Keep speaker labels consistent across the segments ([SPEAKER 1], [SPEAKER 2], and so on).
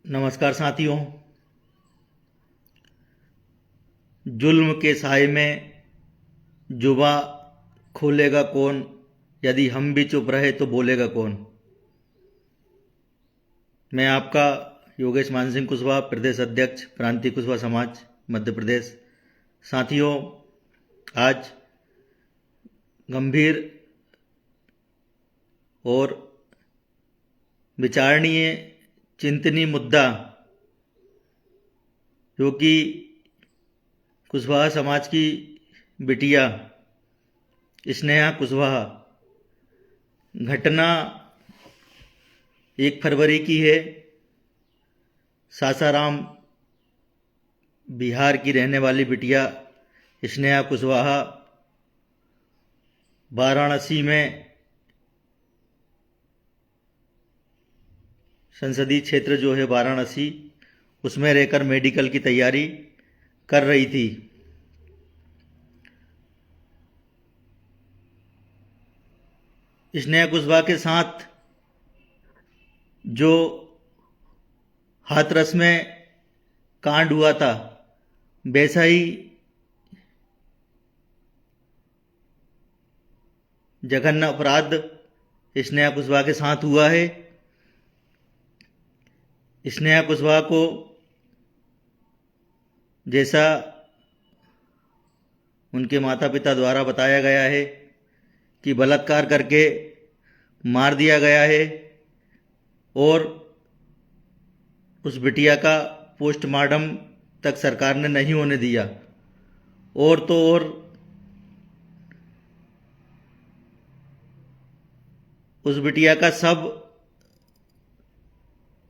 [SPEAKER 1] नमस्कार साथियों। जुल्म के साए में जुबा खोलेगा कौन, यदि हम भी चुप रहे तो बोलेगा कौन। मैं आपका योगेश मान सिंह कुशवाहा, प्रदेश अध्यक्ष प्रांतीय कुशवाहा समाज मध्य प्रदेश। साथियों, आज गंभीर और विचारणीय चिंतनीय मुद्दा, जो कि कुशवाहा समाज की बिटिया स्नेहा कुशवाहा, घटना 1 फरवरी की है। सासाराम बिहार की रहने वाली बिटिया स्नेहा कुशवाहा वाराणसी में संसदीय क्षेत्र जो है वाराणसी, उसमें रहकर मेडिकल की तैयारी कर रही थी। स्नेहा कुशवाहा के साथ जो हाथरस में कांड हुआ था, वैसा ही जघन्य अपराध स्नेहा कुशवाहा के साथ हुआ है। स्नेहा कुशवाहा को जैसा उनके माता पिता द्वारा बताया गया है कि बलात्कार करके मार दिया गया है और उस बिटिया का पोस्टमार्टम तक सरकार ने नहीं होने दिया। और तो और उस बिटिया का शव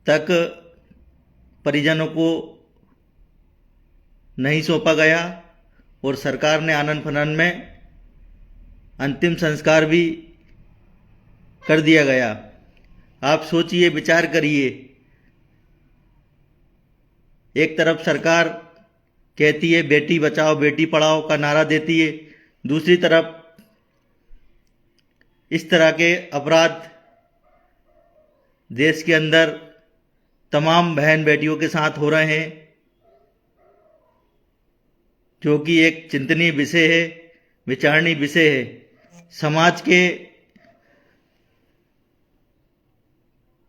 [SPEAKER 1] तक परिजनों को नहीं सौंपा गया और सरकार ने आनन फानन में अंतिम संस्कार भी कर दिया गया। आप सोचिए, विचार करिए। एक तरफ सरकार कहती है बेटी बचाओ बेटी पढ़ाओ का नारा देती है, दूसरी तरफ इस तरह के अपराध देश के अंदर तमाम बहन बेटियों के साथ हो रहे हैं, जो कि एक चिंतनीय विषय है, विचारणीय विषय है। समाज के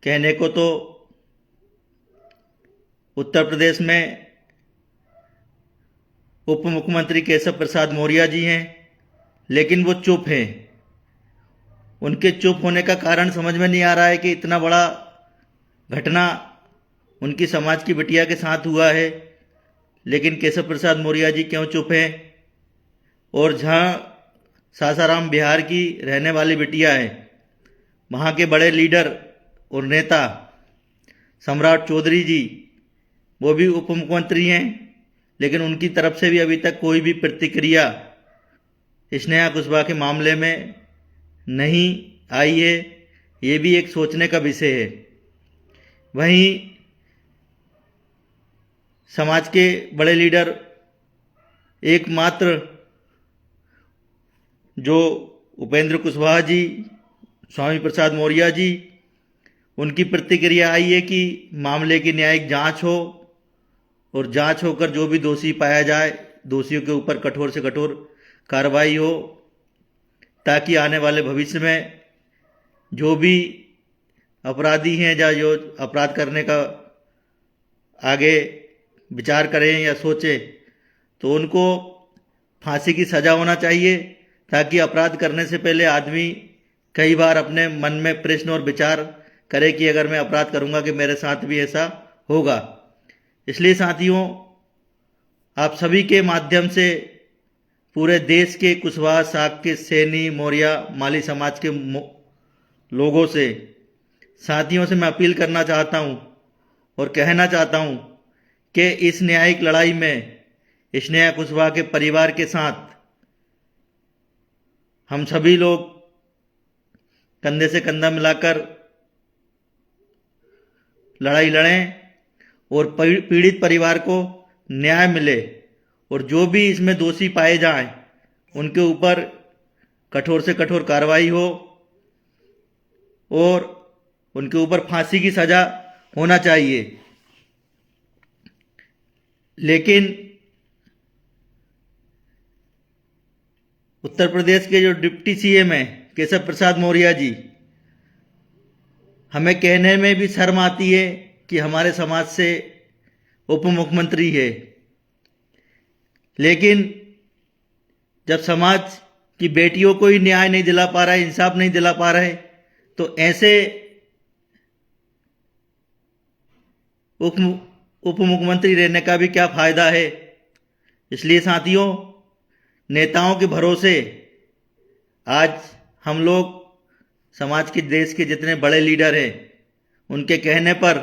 [SPEAKER 1] कहने को तो उत्तर प्रदेश में उप मुख्यमंत्री केशव प्रसाद मौर्य जी हैं, लेकिन वो चुप हैं। उनके चुप होने का कारण समझ में नहीं आ रहा है कि इतना बड़ा घटना उनकी समाज की बिटिया के साथ हुआ है, लेकिन केशव प्रसाद मौर्य जी क्यों चुप हैं। और जहाँ सासाराम बिहार की रहने वाली बिटिया है, वहाँ के बड़े लीडर और नेता सम्राट चौधरी जी, वो भी उप मुख्यमंत्री हैं, लेकिन उनकी तरफ से भी अभी तक कोई भी प्रतिक्रिया स्नेहा कुशवाहा के मामले में नहीं आई है। ये भी एक सोचने का विषय है। वहीं समाज के बड़े लीडर, एकमात्र जो उपेंद्र कुशवाहा जी, स्वामी प्रसाद मौर्य जी, उनकी प्रतिक्रिया आई है कि मामले की न्यायिक जांच हो और जांच होकर जो भी दोषी पाया जाए, दोषियों के ऊपर कठोर से कठोर कार्रवाई हो, ताकि आने वाले भविष्य में जो भी अपराधी हैं या जो अपराध करने का आगे विचार करें या सोचें, तो उनको फांसी की सज़ा होना चाहिए, ताकि अपराध करने से पहले आदमी कई बार अपने मन में प्रश्न और विचार करे कि अगर मैं अपराध करूंगा कि मेरे साथ भी ऐसा होगा। इसलिए साथियों, आप सभी के माध्यम से पूरे देश के कुशवाहा, साक्य, सैनी, मौर्य, माली समाज के लोगों से, साथियों से मैं अपील करना चाहता हूं और कहना चाहता हूं कि इस न्यायिक लड़ाई में स्नेहा कुशवाहा के परिवार के साथ हम सभी लोग कंधे से कंधा मिलाकर लड़ाई लड़ें और पीड़ित परिवार को न्याय मिले और जो भी इसमें दोषी पाए जाएं, उनके ऊपर कठोर से कठोर कार्रवाई हो और उनके ऊपर फांसी की सज़ा होना चाहिए। लेकिन उत्तर प्रदेश के जो डिप्टी सीएम हैं केशव प्रसाद मौर्य जी, हमें कहने में भी शर्म आती है कि हमारे समाज से उप मुख्यमंत्री है, लेकिन जब समाज की बेटियों को ही न्याय नहीं दिला पा रहा है, इंसाफ नहीं दिला पा रहा है, तो ऐसे उप मुख्यमंत्री रहने का भी क्या फायदा है। इसलिए साथियों, नेताओं के भरोसे आज हम लोग समाज के, देश के जितने बड़े लीडर हैं, उनके कहने पर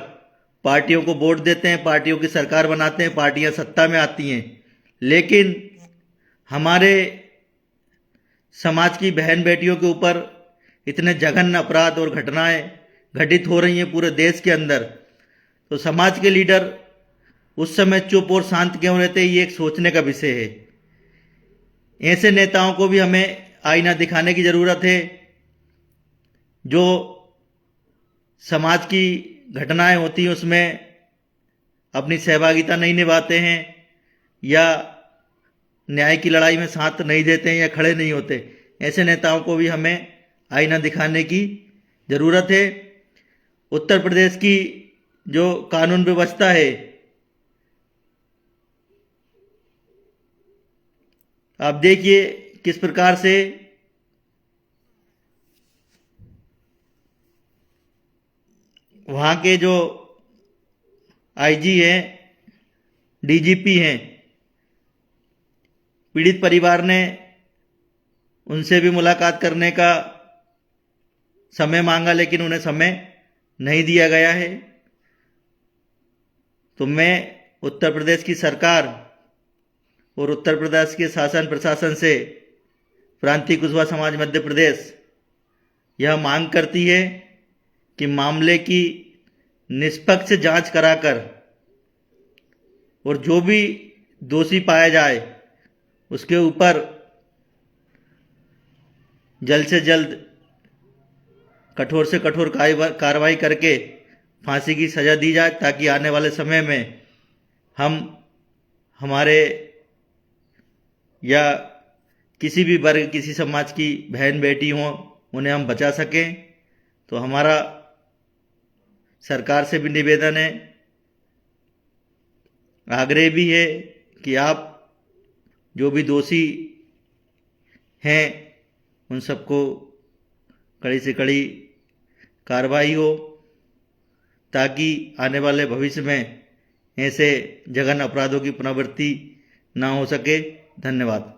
[SPEAKER 1] पार्टियों को वोट देते हैं, पार्टियों की सरकार बनाते हैं, पार्टियां सत्ता में आती हैं, लेकिन हमारे समाज की बहन बेटियों के ऊपर इतने जघन्य अपराध और घटनाएं घटित हो रही हैं पूरे देश के अंदर, तो समाज के लीडर उस समय चुप और शांत क्यों रहते, ये एक सोचने का विषय है। ऐसे नेताओं को भी हमें आईना दिखाने की ज़रूरत है, जो समाज की घटनाएं होती हैं उसमें अपनी सहभागिता नहीं निभाते हैं या न्याय की लड़ाई में साथ नहीं देते हैं या खड़े नहीं होते। ऐसे नेताओं को भी हमें आईना दिखाने की ज़रूरत है। उत्तर प्रदेश की जो कानून व्यवस्था है, आप देखिए किस प्रकार से वहाँ के जो आईजी हैं, डीजीपी हैं, पीड़ित परिवार ने उनसे भी मुलाकात करने का समय मांगा, लेकिन उन्हें समय नहीं दिया गया है। तो मैं उत्तर प्रदेश की सरकार और उत्तर प्रदेश के शासन प्रशासन से प्रांतीय कुशवाहा समाज मध्य प्रदेश यह मांग करती है कि मामले की निष्पक्ष जांच कराकर और जो भी दोषी पाया जाए उसके ऊपर जल्द से जल्द कठोर से कठोर कार्रवाई करके फांसी की सज़ा दी जाए, ताकि आने वाले समय में हम हमारे या किसी भी वर्ग, किसी समाज की बहन बेटी हों, उन्हें हम बचा सकें। तो हमारा सरकार से भी निवेदन है, आग्रह भी है कि आप जो भी दोषी हैं उन सबको कड़ी से कड़ी कार्रवाई हो, ताकि आने वाले भविष्य में ऐसे जघन्य अपराधों की पुनरावृत्ति ना हो सके। धन्यवाद।